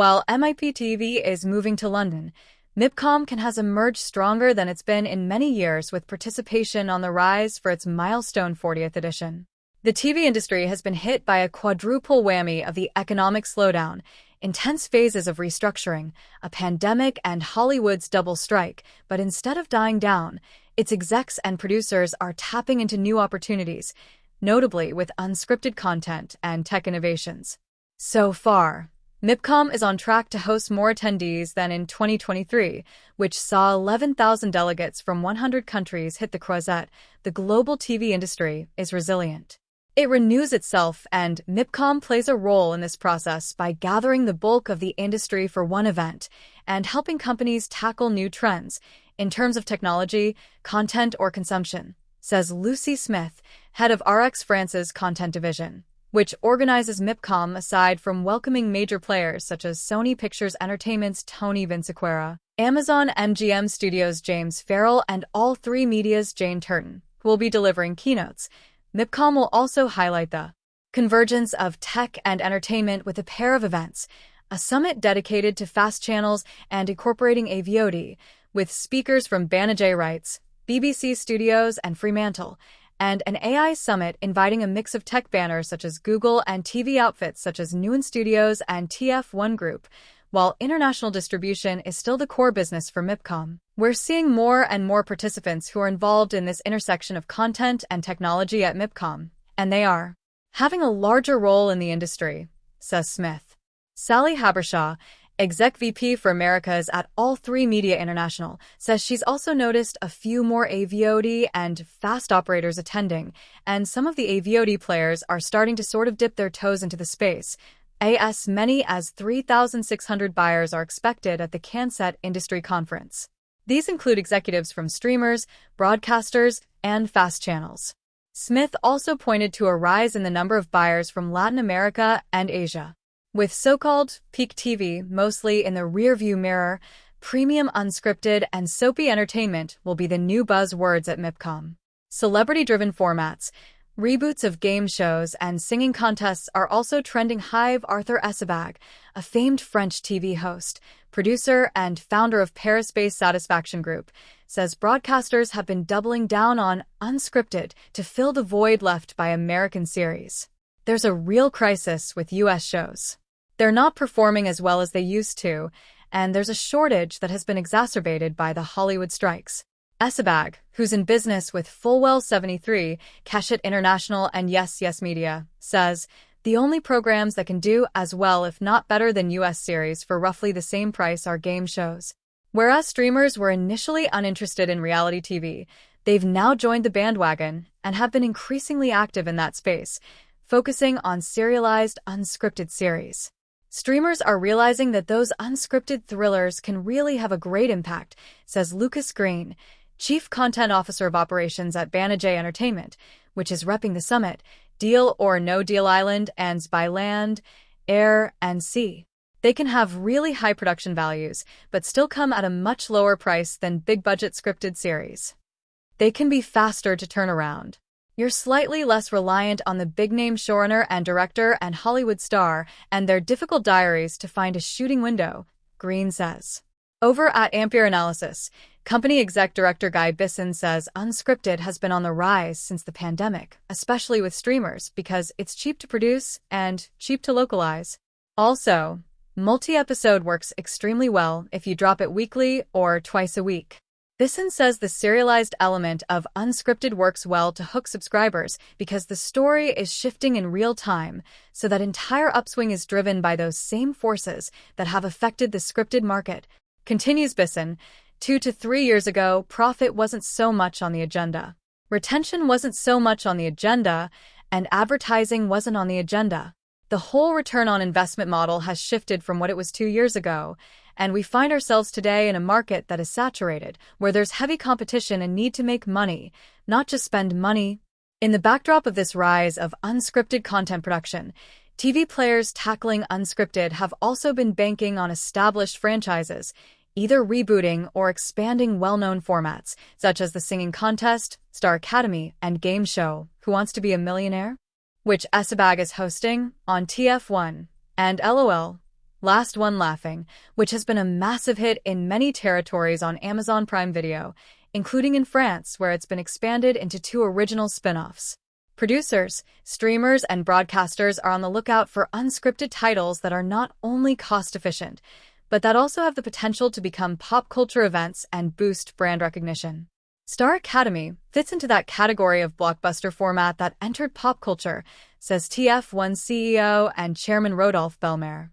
While miptv is moving to London, Mipcom has emerged stronger than it's been in many years, with participation on the rise for its milestone 40th edition. The TV industry has been hit by a quadruple whammy of the economic slowdown, intense phases of restructuring, a pandemic, and Hollywood's double strike, but instead of dying down, its execs and producers are tapping into new opportunities, notably with unscripted content and tech innovations. So far, Mipcom is on track to host more attendees than in 2023, which saw 11,000 delegates from 100 countries hit the Croisette. The global TV industry is resilient. It renews itself, and Mipcom plays a role in this process by gathering the bulk of the industry for one event and helping companies tackle new trends in terms of technology, content, or consumption, says Lucy Smith, head of RX France's content division, which organizes Mipcom aside from welcoming major players such as Sony Pictures Entertainment's Tony Vinciquerra, Amazon MGM Studios' James Farrell, and All3Media's Jane Turton, who will be delivering keynotes. Mipcom will also highlight the convergence of tech and entertainment with a pair of events, a summit dedicated to fast channels and incorporating AVOD, with speakers from Banijay Rights, BBC Studios, and Fremantle, and an AI summit inviting a mix of tech banners such as Google and TV outfits such as Newen Studios and TF1 Group. While international distribution is still the core business for Mipcom, we're seeing more and more participants who are involved in this intersection of content and technology at Mipcom, and they are having a larger role in the industry, says Smith. Sally Habershaw, Exec VP for Americas at All3Media International, says she's also noticed a few more AVOD and fast operators attending, and some of the AVOD players are starting to sort of dip their toes into the space. As many as 3,600 buyers are expected at the CanSet Industry Conference. These include executives from streamers, broadcasters, and fast channels. Smith also pointed to a rise in the number of buyers from Latin America and Asia. With so-called peak TV mostly in the rearview mirror, premium unscripted and soapy entertainment will be the new buzzwords at Mipcom. Celebrity-driven formats, reboots of game shows, and singing contests are also trending. Hive Arthur Essebag, a famed French TV host, producer, and founder of Paris-based Satisfaction Group, says broadcasters have been doubling down on unscripted to fill the void left by American series. There's a real crisis with U.S. shows. They're not performing as well as they used to, and there's a shortage that has been exacerbated by the Hollywood strikes. Essebag, who's in business with Fulwell 73, Keshet International, and Yes Yes Media, says, the only programs that can do as well if not better than U.S. series for roughly the same price are game shows. Whereas streamers were initially uninterested in reality TV, they've now joined the bandwagon and have been increasingly active in that space, focusing on serialized, unscripted series. Streamers are realizing that those unscripted thrillers can really have a great impact, says Lucas Green, Chief Content Officer of Operations at Banijay Entertainment, which is repping the summit, Deal or No Deal Island, and by land, air, and sea. They can have really high production values, but still come at a much lower price than big-budget scripted series. They can be faster to turn around. You're slightly less reliant on the big-name showrunner and director and Hollywood star and their difficult diaries to find a shooting window, Green says. Over at Ampere Analysis, company exec director Guy Bisson says unscripted has been on the rise since the pandemic, especially with streamers, because it's cheap to produce and cheap to localize. Also, multi-episode works extremely well if you drop it weekly or twice a week. Bisson says the serialized element of unscripted works well to hook subscribers because the story is shifting in real time, so that entire upswing is driven by those same forces that have affected the scripted market. Continues Bisson, 2 to 3 years ago, profit wasn't so much on the agenda. Retention wasn't so much on the agenda, and advertising wasn't on the agenda. The whole return on investment model has shifted from what it was 2 years ago, and we find ourselves today in a market that is saturated, where there's heavy competition and need to make money, not just spend money. In the backdrop of this rise of unscripted content production, TV players tackling unscripted have also been banking on established franchises, either rebooting or expanding well-known formats, such as the singing contest, Star Academy, and game show, Who Wants to Be a Millionaire?, which Essebag is hosting on TF1, and LOL, Last One Laughing, which has been a massive hit in many territories on Amazon Prime Video, including in France, where it's been expanded into 2 original spin-offs. Producers, streamers, and broadcasters are on the lookout for unscripted titles that are not only cost-efficient, but that also have the potential to become pop culture events and boost brand recognition. Star Academy fits into that category of blockbuster format that entered pop culture, says TF1 CEO and Chairman Rodolphe Belmer.